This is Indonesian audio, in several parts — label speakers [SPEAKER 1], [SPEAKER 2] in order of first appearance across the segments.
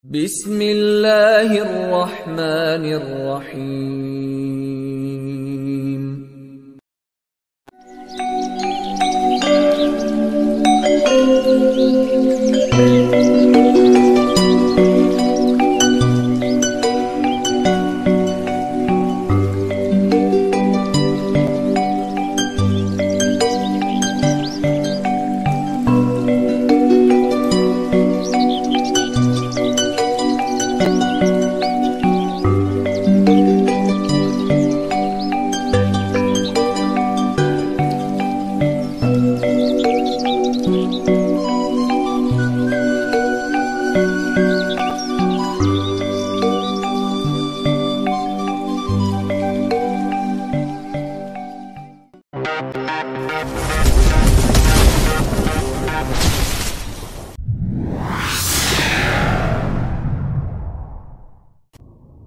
[SPEAKER 1] Bismillahirrahmanirrahim.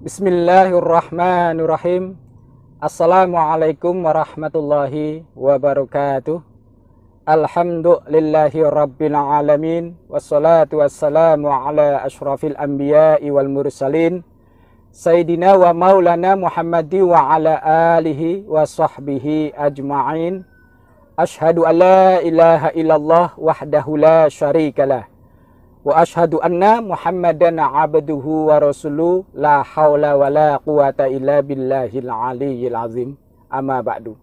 [SPEAKER 2] Bismillahirrahmanirrahim. Assalamualaikum warahmatullahi wabarakatuh. Alhamdulillahi rabbil alamin. Wassalatu wassalamu ala ashrafil anbiya'i wal mursalin Sayyidina wa maulana Muhammadi wa ala alihi wa sahbihi ajma'in. Ashhadu an la ilaha illallah wahdahu la syarikalah, wa ashhadu anna Muhammadan abduhu wa rasuluh, la haula wa la quwata illa billahil aliyyil azim. Amma ba'du.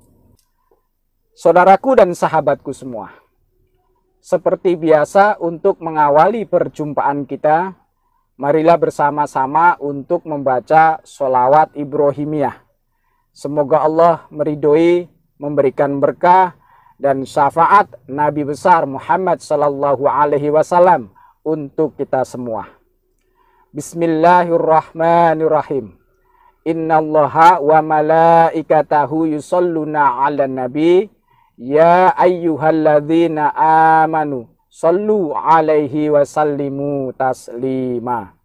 [SPEAKER 2] Saudaraku dan sahabatku semua, seperti biasa untuk mengawali perjumpaan kita, marilah bersama-sama untuk membaca sholawat Ibrahimiyah. Semoga Allah meridhoi, memberikan berkah dan syafaat Nabi besar Muhammad sallallahu alaihi wasallam untuk kita semua. Bismillahirrahmanirrahim. Innallaha wa malaikatahu yusholluna 'alan nabi ya ayyuhalladzina amanu shollu 'alaihi wa sallimu taslima.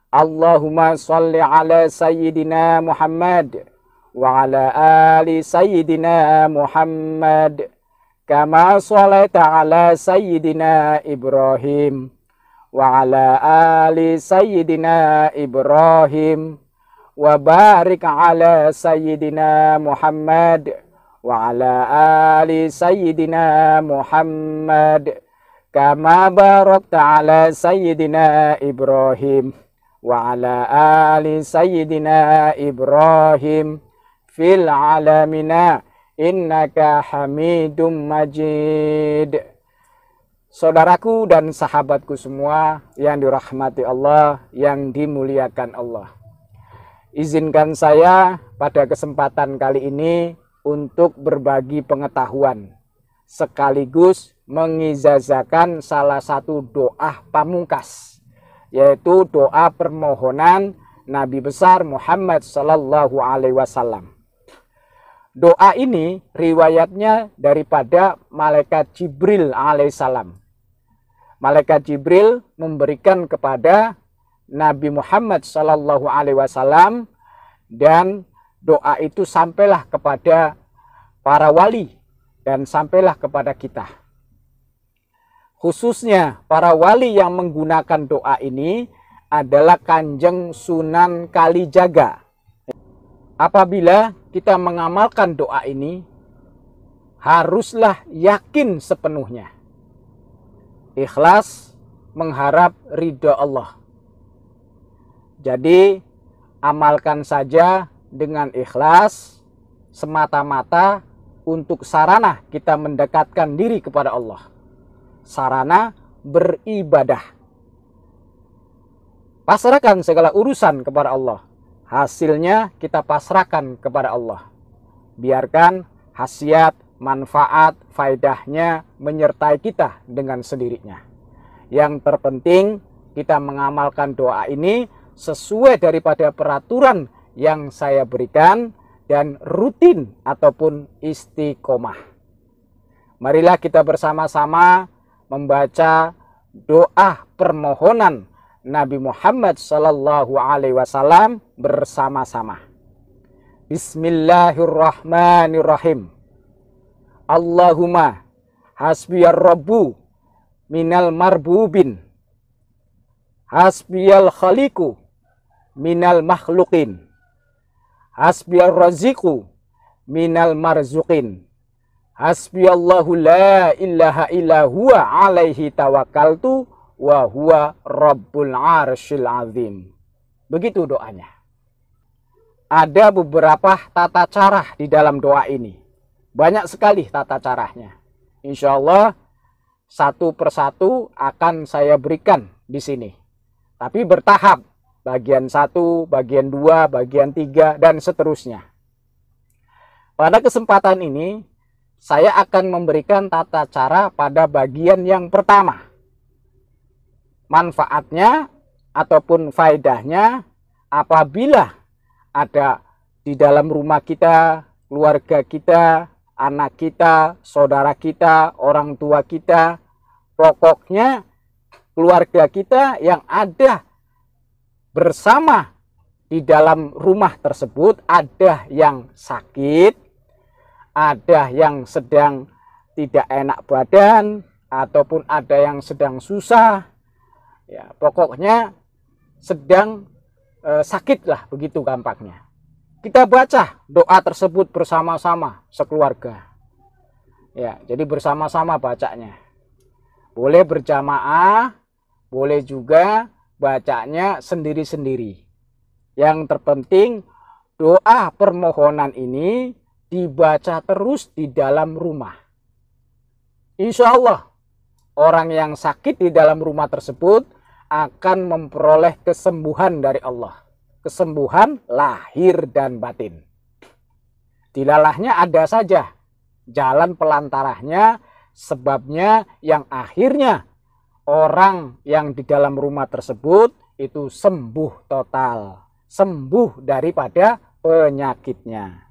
[SPEAKER 2] Allahumma sholli 'ala sayyidina Muhammad wa 'ala ali sayyidina Muhammad kama sholaita 'ala sayyidina Ibrahim wa ala ali sayyidina Ibrahim wa barik ala sayyidina Muhammad wa ala ali sayyidina Muhammad kama barakta ala sayyidina Ibrahim wa ala ali sayyidina Ibrahim fil alamina innaka hamidum majid. Saudaraku dan sahabatku semua yang dirahmati Allah, yang dimuliakan Allah. Izinkan saya pada kesempatan kali ini untuk berbagi pengetahuan, sekaligus mengizazakan salah satu doa pamungkas, yaitu doa permohonan Nabi besar Muhammad sallallahu alaihi wasallam. Doa ini riwayatnya daripada Malaikat Jibril alaihissalam. Malaikat Jibril memberikan kepada Nabi Muhammad sallallahu alaihi wasallam, dan doa itu sampailah kepada para wali dan sampailah kepada kita. Khususnya para wali yang menggunakan doa ini adalah Kanjeng Sunan Kalijaga. Apabila kita mengamalkan doa ini, haruslah yakin sepenuhnya, ikhlas mengharap ridha Allah. Jadi amalkan saja dengan ikhlas, semata-mata untuk sarana kita mendekatkan diri kepada Allah, sarana beribadah. Pasrahkan segala urusan kepada Allah, hasilnya kita pasrahkan kepada Allah. Biarkan khasiat, manfaat, faedahnya menyertai kita dengan sendirinya. Yang terpenting kita mengamalkan doa ini sesuai daripada peraturan yang saya berikan dan rutin ataupun istiqomah. Marilah kita bersama-sama membaca doa permohonan Nabi Muhammad sallallahu alaihi wasallam bersama-sama. Bismillahirrahmanirrahim. Allahumma hasbiyar rabbu minal marbubin Hasbiyal khaliqu minal makhluqin. Hasbiyal raziqu minal marzuqin. Hasbiyallahu la ilaha illa huwa alaihi tawakkaltu wa huwa rabbul arsyil azim. Begitu doanya. Ada beberapa tata cara di dalam doa ini. Banyak sekali tata caranya. Insya Allah satu persatu akan saya berikan di sini. Tapi bertahap. Bagian 1, bagian 2, bagian 3, dan seterusnya. Pada kesempatan ini, saya akan memberikan tata cara pada bagian yang pertama. Manfaatnya ataupun faedahnya apabila ada di dalam rumah kita, keluarga kita, anak kita, saudara kita, orang tua kita, pokoknya keluarga kita yang ada bersama di dalam rumah tersebut, ada yang sakit, ada yang sedang tidak enak badan, ataupun ada yang sedang susah, ya pokoknya sedang sakit lah, begitu gampangnya. Kita baca doa tersebut bersama-sama sekeluarga. Ya, jadi bersama-sama bacanya. Boleh berjamaah, boleh juga bacanya sendiri-sendiri. Yang terpenting doa permohonan ini dibaca terus di dalam rumah. Insya Allah orang yang sakit di dalam rumah tersebut akan memperoleh kesembuhan dari Allah. Kesembuhan lahir dan batin. Dilalahnya ada saja jalan pelantarahnya, sebabnya yang akhirnya orang yang di dalam rumah tersebut itu sembuh total, sembuh daripada penyakitnya.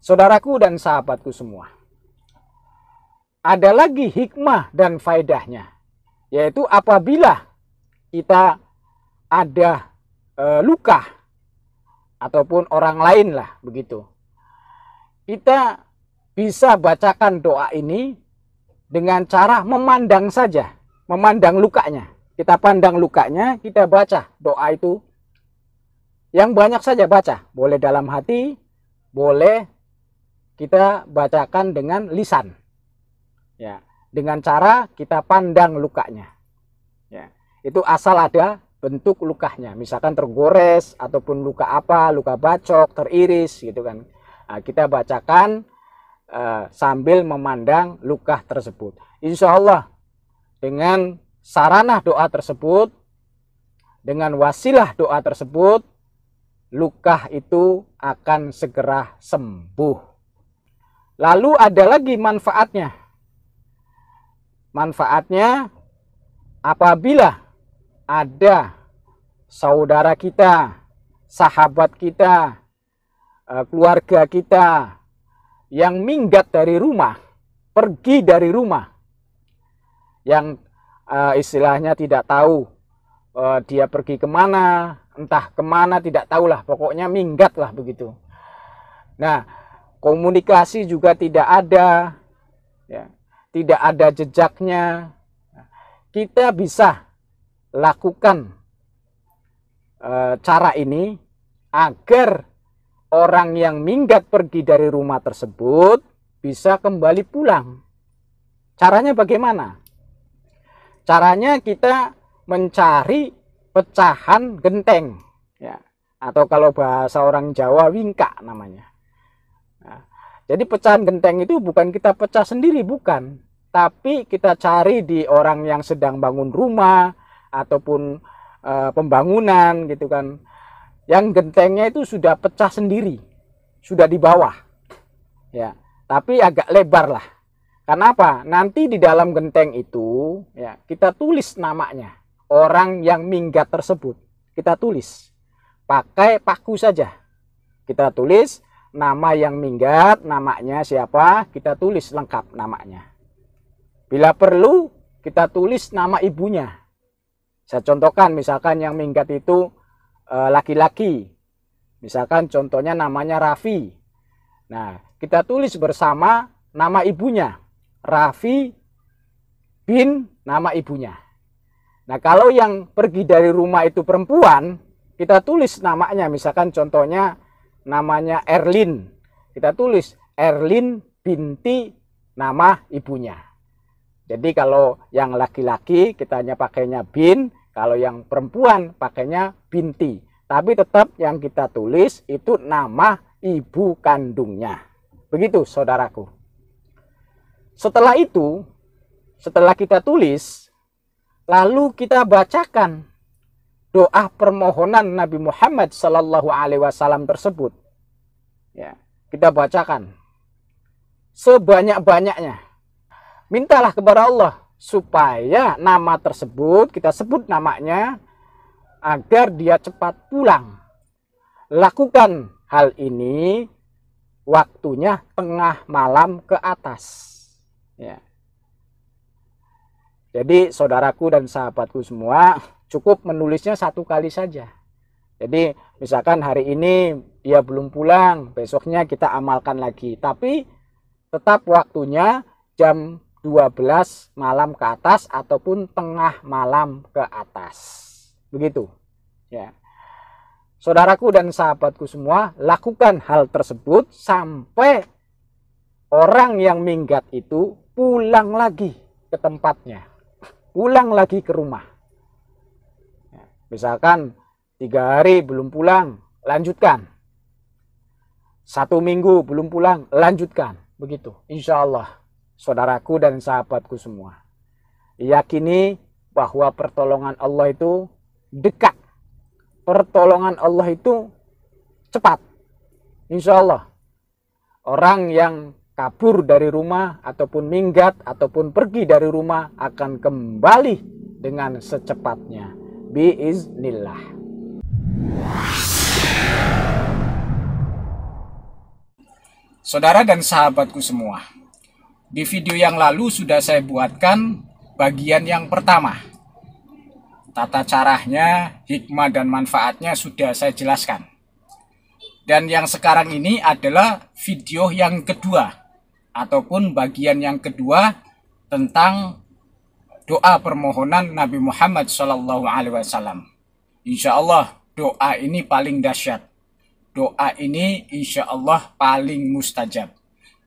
[SPEAKER 2] Saudaraku dan sahabatku semua, ada lagi hikmah dan faedahnya, yaitu apabila kita ada luka ataupun orang lain lah begitu, kita bisa bacakan doa ini dengan cara memandang saja, memandang lukanya. Kita pandang lukanya, kita baca doa itu. Yang banyak saja baca, boleh dalam hati, boleh kita bacakan dengan lisan. Ya, dengan cara kita pandang lukanya. Ya, itu asal ada bentuk lukanya, misalkan tergores ataupun luka apa, luka bacok, teriris gitu kan. Nah, kita bacakan sambil memandang luka tersebut. Insya Allah dengan sarana doa tersebut, dengan wasilah doa tersebut, luka itu akan segera sembuh. Lalu ada lagi manfaatnya. Manfaatnya apabila ada saudara kita, sahabat kita, keluarga kita yang minggat dari rumah, pergi dari rumah, yang istilahnya tidak tahu dia pergi kemana, entah kemana, tidak tahulah, pokoknya minggat lah begitu. Nah, komunikasi juga tidak ada, ya, tidak ada jejaknya. Kita bisa lakukan cara ini agar orang yang minggat pergi dari rumah tersebut bisa kembali pulang. Caranya bagaimana? Caranya kita mencari pecahan genteng, ya, atau kalau bahasa orang Jawa wingka namanya. Nah, jadi pecahan genteng itu bukan kita pecah sendiri, bukan, tapi kita cari di orang yang sedang bangun rumah ataupun pembangunan gitu kan. Yang gentengnya itu sudah pecah sendiri, sudah di bawah, ya, tapi agak lebar lah. Kenapa? Nanti di dalam genteng itu, ya, kita tulis namanya orang yang minggat tersebut. Kita tulis pakai paku saja. Kita tulis nama yang minggat, namanya siapa, kita tulis lengkap namanya. Bila perlu, kita tulis nama ibunya. Saya contohkan, misalkan yang minggat itu laki-laki, misalkan contohnya namanya Raffi. Nah, kita tulis bersama nama ibunya, Raffi bin nama ibunya. Nah, kalau yang pergi dari rumah itu perempuan, kita tulis namanya, misalkan contohnya namanya Erlin. Kita tulis Erlin binti nama ibunya. Jadi kalau yang laki-laki kita hanya pakainya bin, kalau yang perempuan pakainya binti. Tapi tetap yang kita tulis itu nama ibu kandungnya. Begitu saudaraku. Setelah itu, setelah kita tulis, lalu kita bacakan doa permohonan Nabi Muhammad Sallallahu Alaihi Wasallam tersebut. Ya, kita bacakan sebanyak-banyaknya. Mintalah kepada Allah supaya nama tersebut, kita sebut namanya, agar dia cepat pulang. Lakukan hal ini waktunya tengah malam ke atas. Ya. Jadi saudaraku dan sahabatku semua, cukup menulisnya 1 kali saja. Jadi misalkan hari ini dia belum pulang, besoknya kita amalkan lagi. Tapi tetap waktunya jam 12 malam ke atas ataupun tengah malam ke atas. Begitu. Ya. Saudaraku dan sahabatku semua, lakukan hal tersebut sampai orang yang minggat itu pulang lagi ke tempatnya. Pulang lagi ke rumah. Ya. Misalkan 3 hari belum pulang, lanjutkan. 1 minggu belum pulang, lanjutkan. Begitu. Insya Allah, saudaraku dan sahabatku semua, yakini bahwa pertolongan Allah itu dekat. Pertolongan Allah itu cepat. Insya Allah. Orang yang kabur dari rumah ataupun minggat ataupun pergi dari rumah akan kembali dengan secepatnya. Biiznillah. Saudara dan sahabatku semua, di video yang lalu sudah saya buatkan bagian yang pertama. Tata caranya, hikmah dan manfaatnya sudah saya jelaskan. Dan yang sekarang ini adalah video yang kedua, ataupun bagian yang kedua tentang doa permohonan Nabi Muhammad SAW. Insya Allah doa ini paling dahsyat. Doa ini insya Allah paling mustajab.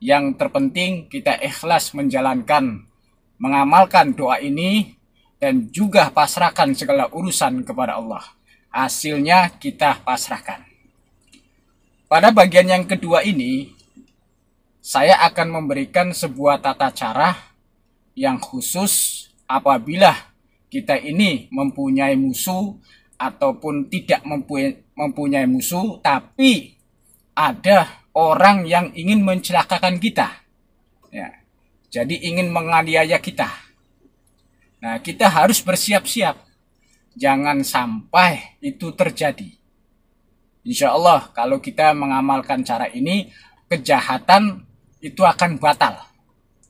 [SPEAKER 2] Yang terpenting kita ikhlas menjalankan, mengamalkan doa ini, dan juga pasrahkan segala urusan kepada Allah. Hasilnya kita pasrahkan. Pada bagian yang kedua ini, saya akan memberikan sebuah tata cara yang khusus apabila kita ini mempunyai musuh ataupun tidak mempunyai musuh, tapi ada orang yang ingin mencelakakan kita. Ya, jadi ingin menganiaya kita. Nah, kita harus bersiap-siap. Jangan sampai itu terjadi. Insya Allah, kalau kita mengamalkan cara ini, kejahatan itu akan batal.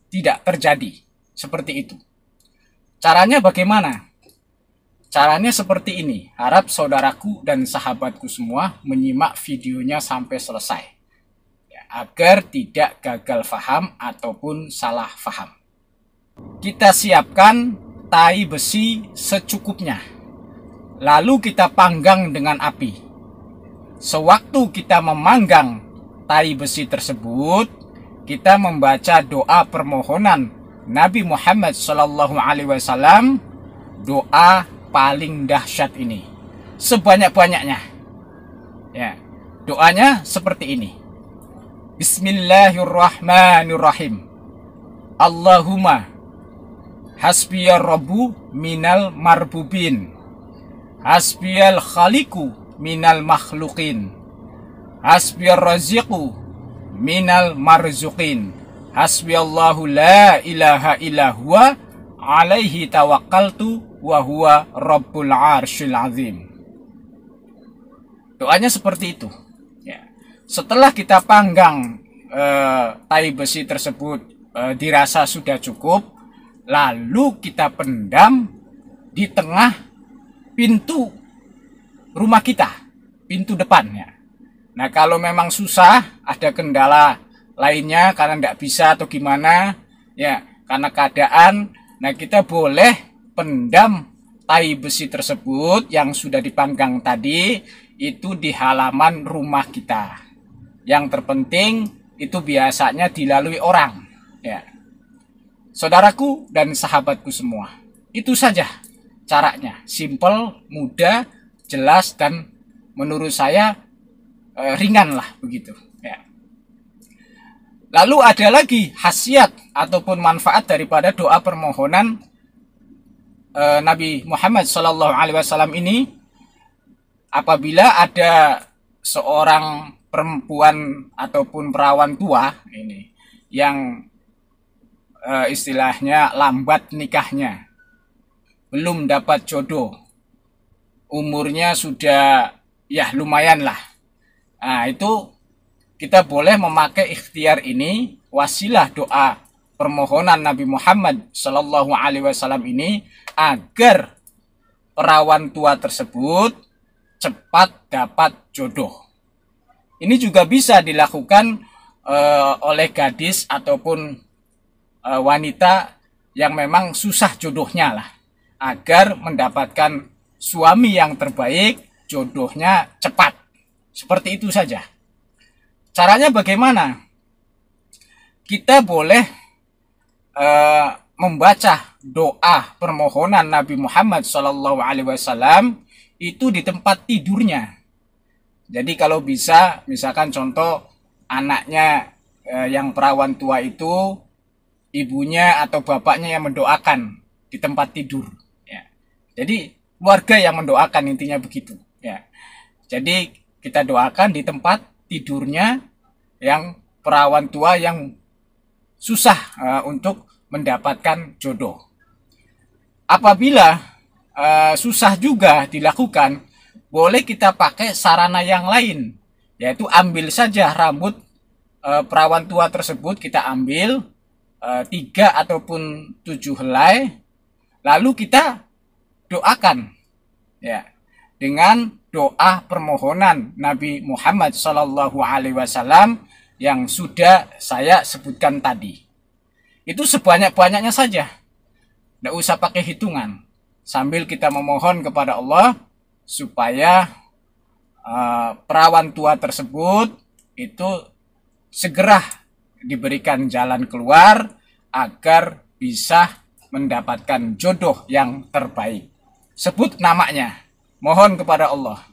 [SPEAKER 2] Tidak terjadi. Seperti itu. Caranya bagaimana? Caranya seperti ini. Harap saudaraku dan sahabatku semua menyimak videonya sampai selesai. Ya, agar tidak gagal faham ataupun salah faham. Kita siapkan tai besi secukupnya. Lalu kita panggang dengan api. Sewaktu kita memanggang tai besi tersebut, kita membaca doa permohonan Nabi Muhammad SAW. Doa paling dahsyat ini, sebanyak-banyaknya. Ya, doanya seperti ini. Bismillahirrahmanirrahim. Allahumma hasbiyar rabbu minal marbubin, hasbiyal khaliku minal makhluqin, hasbiyar raziqu minal marzuqin, hasbiyallahu la ilaha illa huwa alaihi tawakkaltu wa huwa rabbul arsyil azim. Doanya seperti itu. Ya. Setelah kita panggang tai besi tersebut dirasa sudah cukup, lalu kita pendam di tengah pintu rumah kita, pintu depannya. Nah, kalau memang susah, ada kendala lainnya karena tidak bisa atau gimana, ya karena keadaan, nah kita boleh pendam
[SPEAKER 1] tai besi tersebut yang sudah dipanggang tadi itu di halaman rumah kita. Yang terpenting itu biasanya dilalui orang, ya. Saudaraku dan sahabatku semua, itu saja caranya, simple, mudah, jelas, dan menurut saya ringan lah begitu, ya. Lalu ada lagi khasiat ataupun manfaat daripada doa permohonan Nabi Muhammad SAW ini. Apabila ada seorang perempuan ataupun perawan tua ini yang istilahnya lambat nikahnya, belum dapat jodoh, umurnya sudah ya lumayan lah, nah itu kita boleh memakai ikhtiar ini, wasilah doa permohonan Nabi Muhammad SAW ini, agar perawan tua tersebut cepat dapat jodoh. Ini juga bisa dilakukan oleh gadis ataupun wanita yang memang susah jodohnya lah, agar mendapatkan suami yang terbaik, jodohnya cepat. Seperti itu saja. Caranya bagaimana? Kita boleh membaca doa permohonan Nabi Muhammad SAW itu di tempat tidurnya. Jadi kalau bisa, misalkan contoh anaknya yang perawan tua itu, ibunya atau bapaknya yang mendoakan di tempat tidur, ya. Jadi warga yang mendoakan, intinya begitu, ya. Jadi kita doakan di tempat tidurnya yang perawan tua yang susah untuk mendapatkan jodoh. Apabila susah juga dilakukan, boleh kita pakai sarana yang lain, yaitu ambil saja rambut perawan tua tersebut, kita ambil 3 ataupun 7 helai, lalu kita doakan, ya, dengan doa permohonan Nabi Muhammad SAW yang sudah saya sebutkan tadi. Itu sebanyak-banyaknya saja, tidak usah pakai hitungan, sambil kita memohon kepada Allah supaya perawan tua tersebut itu segera diberikan jalan keluar agar bisa mendapatkan jodoh yang terbaik. Sebut namanya, mohon kepada Allah.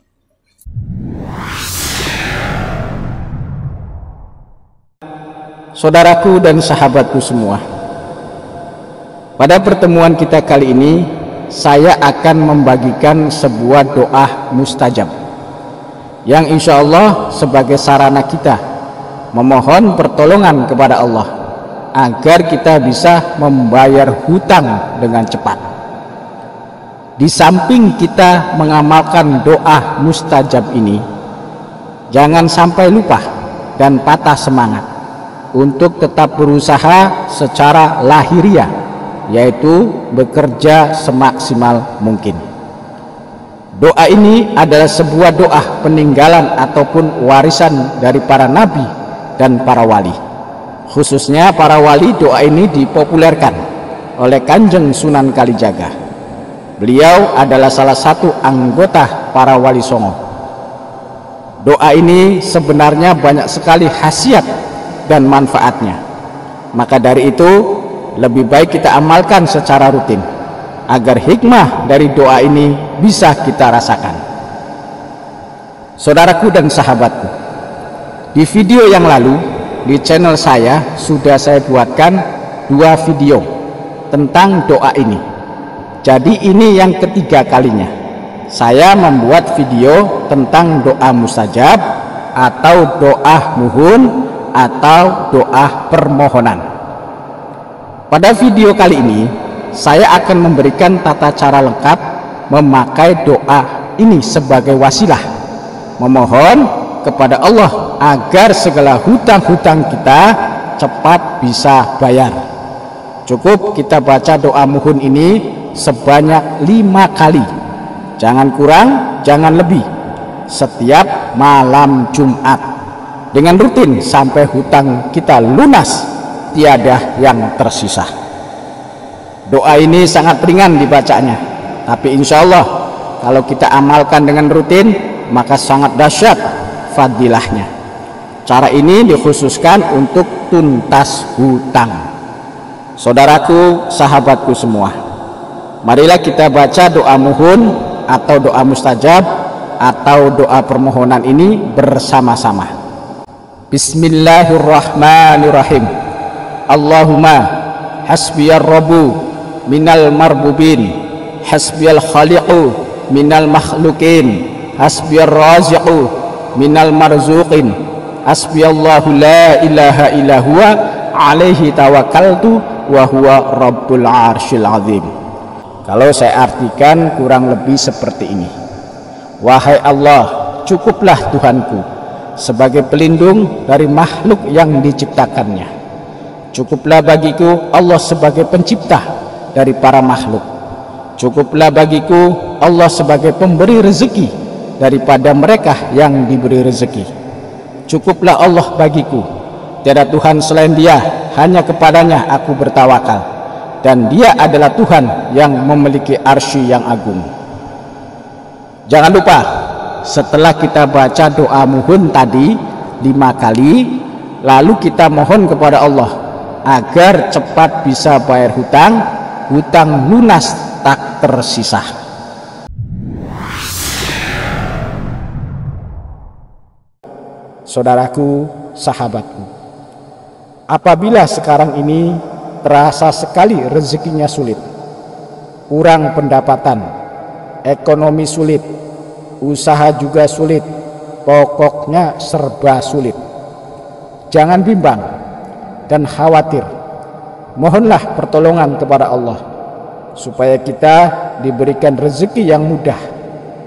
[SPEAKER 2] Saudaraku dan sahabatku semua, pada pertemuan kita kali ini saya akan membagikan sebuah doa mustajab yang insya Allah sebagai sarana kita memohon pertolongan kepada Allah agar kita bisa membayar hutang dengan cepat. Di samping kita mengamalkan doa mustajab ini, jangan sampai lupa dan patah semangat untuk tetap berusaha secara lahiriah, yaitu bekerja semaksimal mungkin. Doa ini adalah sebuah doa peninggalan ataupun warisan dari para nabi dan para wali. Khususnya para wali, doa ini dipopulerkan oleh Kanjeng Sunan Kalijaga. Beliau adalah salah satu anggota para wali songo. Doa ini sebenarnya banyak sekali khasiat dan manfaatnya. Maka dari itu lebih baik kita amalkan secara rutin agar hikmah dari doa ini bisa kita rasakan. Saudaraku dan sahabatku, di video yang lalu di channel saya sudah saya buatkan 2 video tentang doa ini. Jadi ini yang ketiga kalinya saya membuat video tentang doa mustajab atau doa muhun atau doa permohonan. Pada video kali ini saya akan memberikan tata cara lengkap memakai doa ini sebagai wasilah memohon kepada Allah agar segala hutang-hutang kita cepat bisa bayar. Cukup kita baca doa muhun ini sebanyak 5 kali, jangan kurang, jangan lebih, setiap malam Jumat dengan rutin sampai hutang kita lunas, tiada yang tersisa. Doa ini sangat ringan dibacanya, Tapi insya Allah kalau kita amalkan dengan rutin, maka sangat dahsyat fadilahnya. Cara ini dikhususkan untuk tuntas hutang. Saudaraku, sahabatku semua, marilah kita baca doa muhun atau doa mustajab atau doa permohonan ini bersama-sama. Bismillahirrahmanirrahim. Allahumma hasbiyar rabbu minal marbubin, hasbiyal khaliqu minal makhluqin, hasbiyar raziqu minal marzuqin, hasbiyallahu la ilaha illa huwa alaihi tawakkaltu wa huwa rabbul arsyil azim. Kalau saya artikan kurang lebih seperti ini. Wahai Allah, cukuplah Tuhanku sebagai pelindung dari makhluk yang diciptakannya. Cukuplah bagiku Allah sebagai pencipta dari para makhluk. Cukuplah bagiku Allah sebagai pemberi rezeki daripada mereka yang diberi rezeki. Cukuplah Allah bagiku, tiada Tuhan selain Dia, hanya kepadanya aku bertawakal, dan Dia adalah Tuhan yang memiliki arsy yang agung. Jangan lupa, setelah kita baca doa muhun tadi 5 kali, lalu kita mohon kepada Allah agar cepat bisa bayar hutang, hutang lunas tak tersisa. Saudaraku, sahabatku, apabila sekarang ini terasa sekali rezekinya sulit, kurang pendapatan, ekonomi sulit, usaha juga sulit, pokoknya serba sulit, jangan bimbang dan khawatir. Mohonlah pertolongan kepada Allah supaya kita diberikan rezeki yang mudah,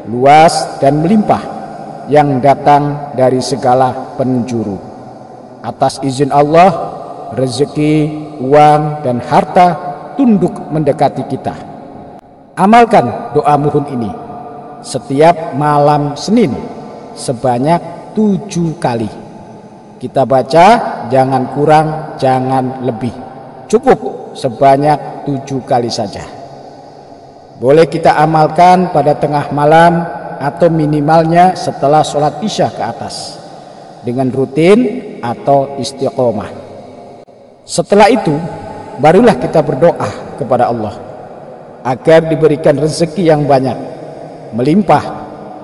[SPEAKER 2] luas dan melimpah yang datang dari segala penjuru. Atas izin Allah, rezeki, uang dan harta tunduk mendekati kita. Amalkan doa muhun ini setiap malam Senin sebanyak 7 kali. Kita baca, jangan kurang, jangan lebih, cukup sebanyak 7 kali saja. Boleh kita amalkan pada tengah malam atau minimalnya setelah sholat isya ke atas, dengan rutin atau istiqomah. Setelah itu barulah kita berdoa kepada Allah agar diberikan rezeki yang banyak, melimpah,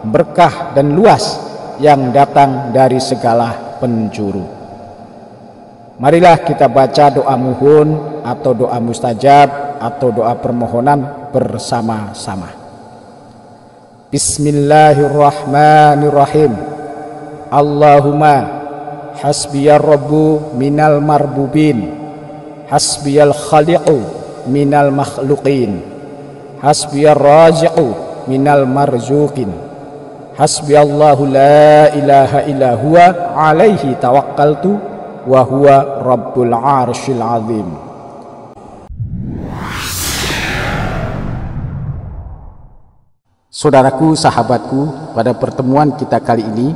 [SPEAKER 2] berkah dan luas yang datang dari segala penjuru. Marilah kita baca doa muhun atau doa mustajab atau doa permohonan bersama-sama. Bismillahirrahmanirrahim. Allahumma hasbiyar rabbu minal marbubin, hasbiyal khaliqu minal makhluqin, hasbiyar raziqu minal marzuqin, hasbiyallahu la ilaha illa huwa alaihi tawakkaltu wa huwa rabbul arsyil azim. Saudaraku, sahabatku, pada pertemuan kita kali ini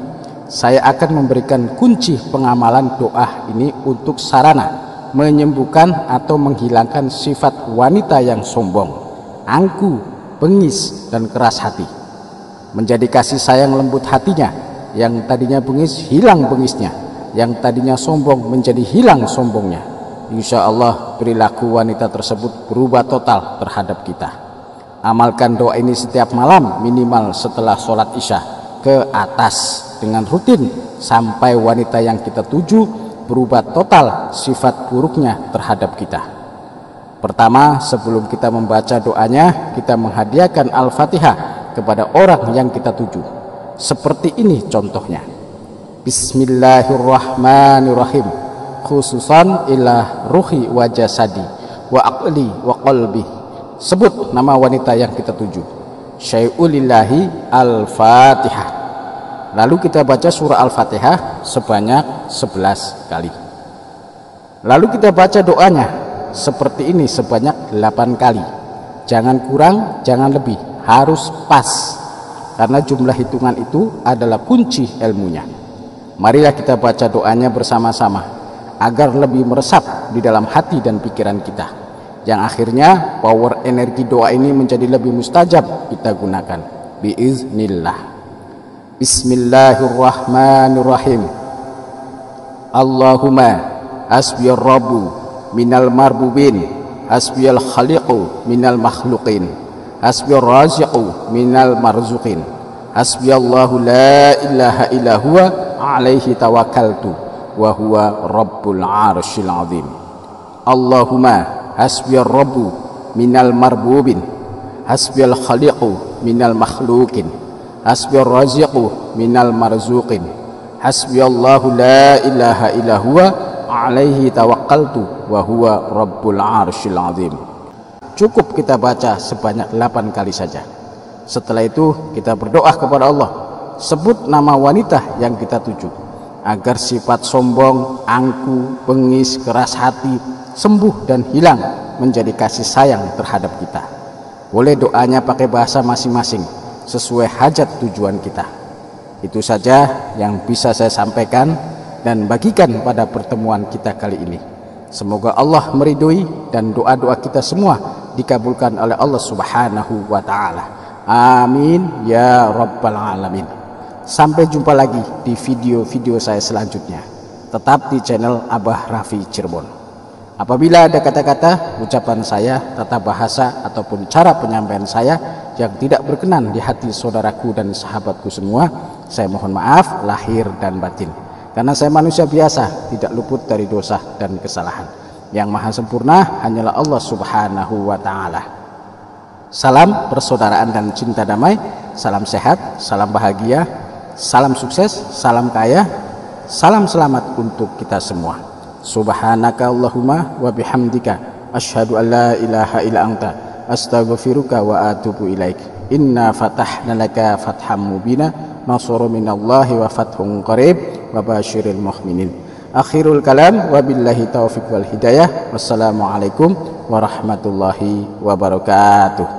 [SPEAKER 2] saya akan memberikan kunci pengamalan doa ini untuk sarana menyembuhkan atau menghilangkan sifat wanita yang sombong, angku, bengis dan keras hati. Menjadi kasih sayang lembut hatinya, yang tadinya bengis hilang bengisnya, yang tadinya sombong menjadi hilang sombongnya. Insya Allah perilaku wanita tersebut berubah total terhadap kita. Amalkan doa ini setiap malam minimal setelah sholat isya ke atas dengan rutin sampai wanita yang kita tuju berubah total sifat buruknya terhadap kita. Pertama, sebelum kita membaca doanya, kita menghadiahkan Al-Fatihah kepada orang yang kita tuju. Seperti ini contohnya. Bismillahirrahmanirrahim. Khususan ila ruhi wa jasadi wa aqli wa qalbi. Sebut nama wanita yang kita tuju. Syai'ulillahi Al-Fatihah. Lalu kita baca surah Al-Fatihah sebanyak 11 kali. Lalu kita baca doanya seperti ini sebanyak 8 kali. Jangan kurang, jangan lebih, harus pas. Karena jumlah hitungan itu adalah kunci ilmunya. Marilah kita baca doanya bersama-sama agar lebih meresap di dalam hati dan pikiran kita.
[SPEAKER 3] yang akhirnya power energi doa ini menjadi lebih mustajab kita gunakan biiznillah. Bismillahirrahmanirrahim. Allahumma hasbiyar rabbu minal marbubin, hasbiyal khaliqu minal makhluqin, hasbiyar raziqu minal marzuqin, hasbiyallahu la ilaha illa huwa alaihi tawakkaltu wa huwa rabbul arsyil azim. Allahumma hasbiyar rabbu minal marbubin, hasbiyal khaliqu minal makhluqin, hasbiyar raziqu minal marzuqin, hasbiyallahu la ilaha illa huwa alaihi tawakkaltu wa huwa rabbul arsyil azim. Cukup kita baca sebanyak 8 kali saja. Setelah itu kita berdoa kepada Allah, sebut nama wanita yang kita tuju agar sifat sombong, angku, bengis, keras hati sembuh dan hilang menjadi kasih sayang terhadap kita. Boleh doanya pakai bahasa masing-masing sesuai hajat tujuan kita. Itu saja yang bisa saya sampaikan dan bagikan pada pertemuan kita kali ini. Semoga Allah meridhoi dan doa-doa kita semua dikabulkan oleh Allah Subhanahu wa taala. Amin ya rabbal alamin. Sampai jumpa lagi di video-video saya selanjutnya. Tetap di channel Abah Raffi Cirebon. Apabila ada kata-kata, ucapan saya, tata bahasa ataupun cara penyampaian saya yang tidak berkenan di hati saudaraku dan sahabatku semua, saya mohon maaf lahir dan batin. Karena saya manusia biasa, tidak luput dari dosa dan kesalahan. Yang maha sempurna hanyalah Allah Subhanahu wa ta'ala. Salam persaudaraan dan cinta damai, salam sehat, salam bahagia, salam sukses, salam kaya, salam selamat untuk kita semua. Subhanaka Allahumma wa bihamdika asyhadu an la ilaha illa anta astaghfiruka wa atubu ilaik. Inna fatahna laka fatham mubina, nasrun minallahi wa fathun qarib wa basyiril mu'minin. Akhirul kalam wa billahi taufiq wal hidayah. Wassalamualaikum warahmatullahi wabarakatuh.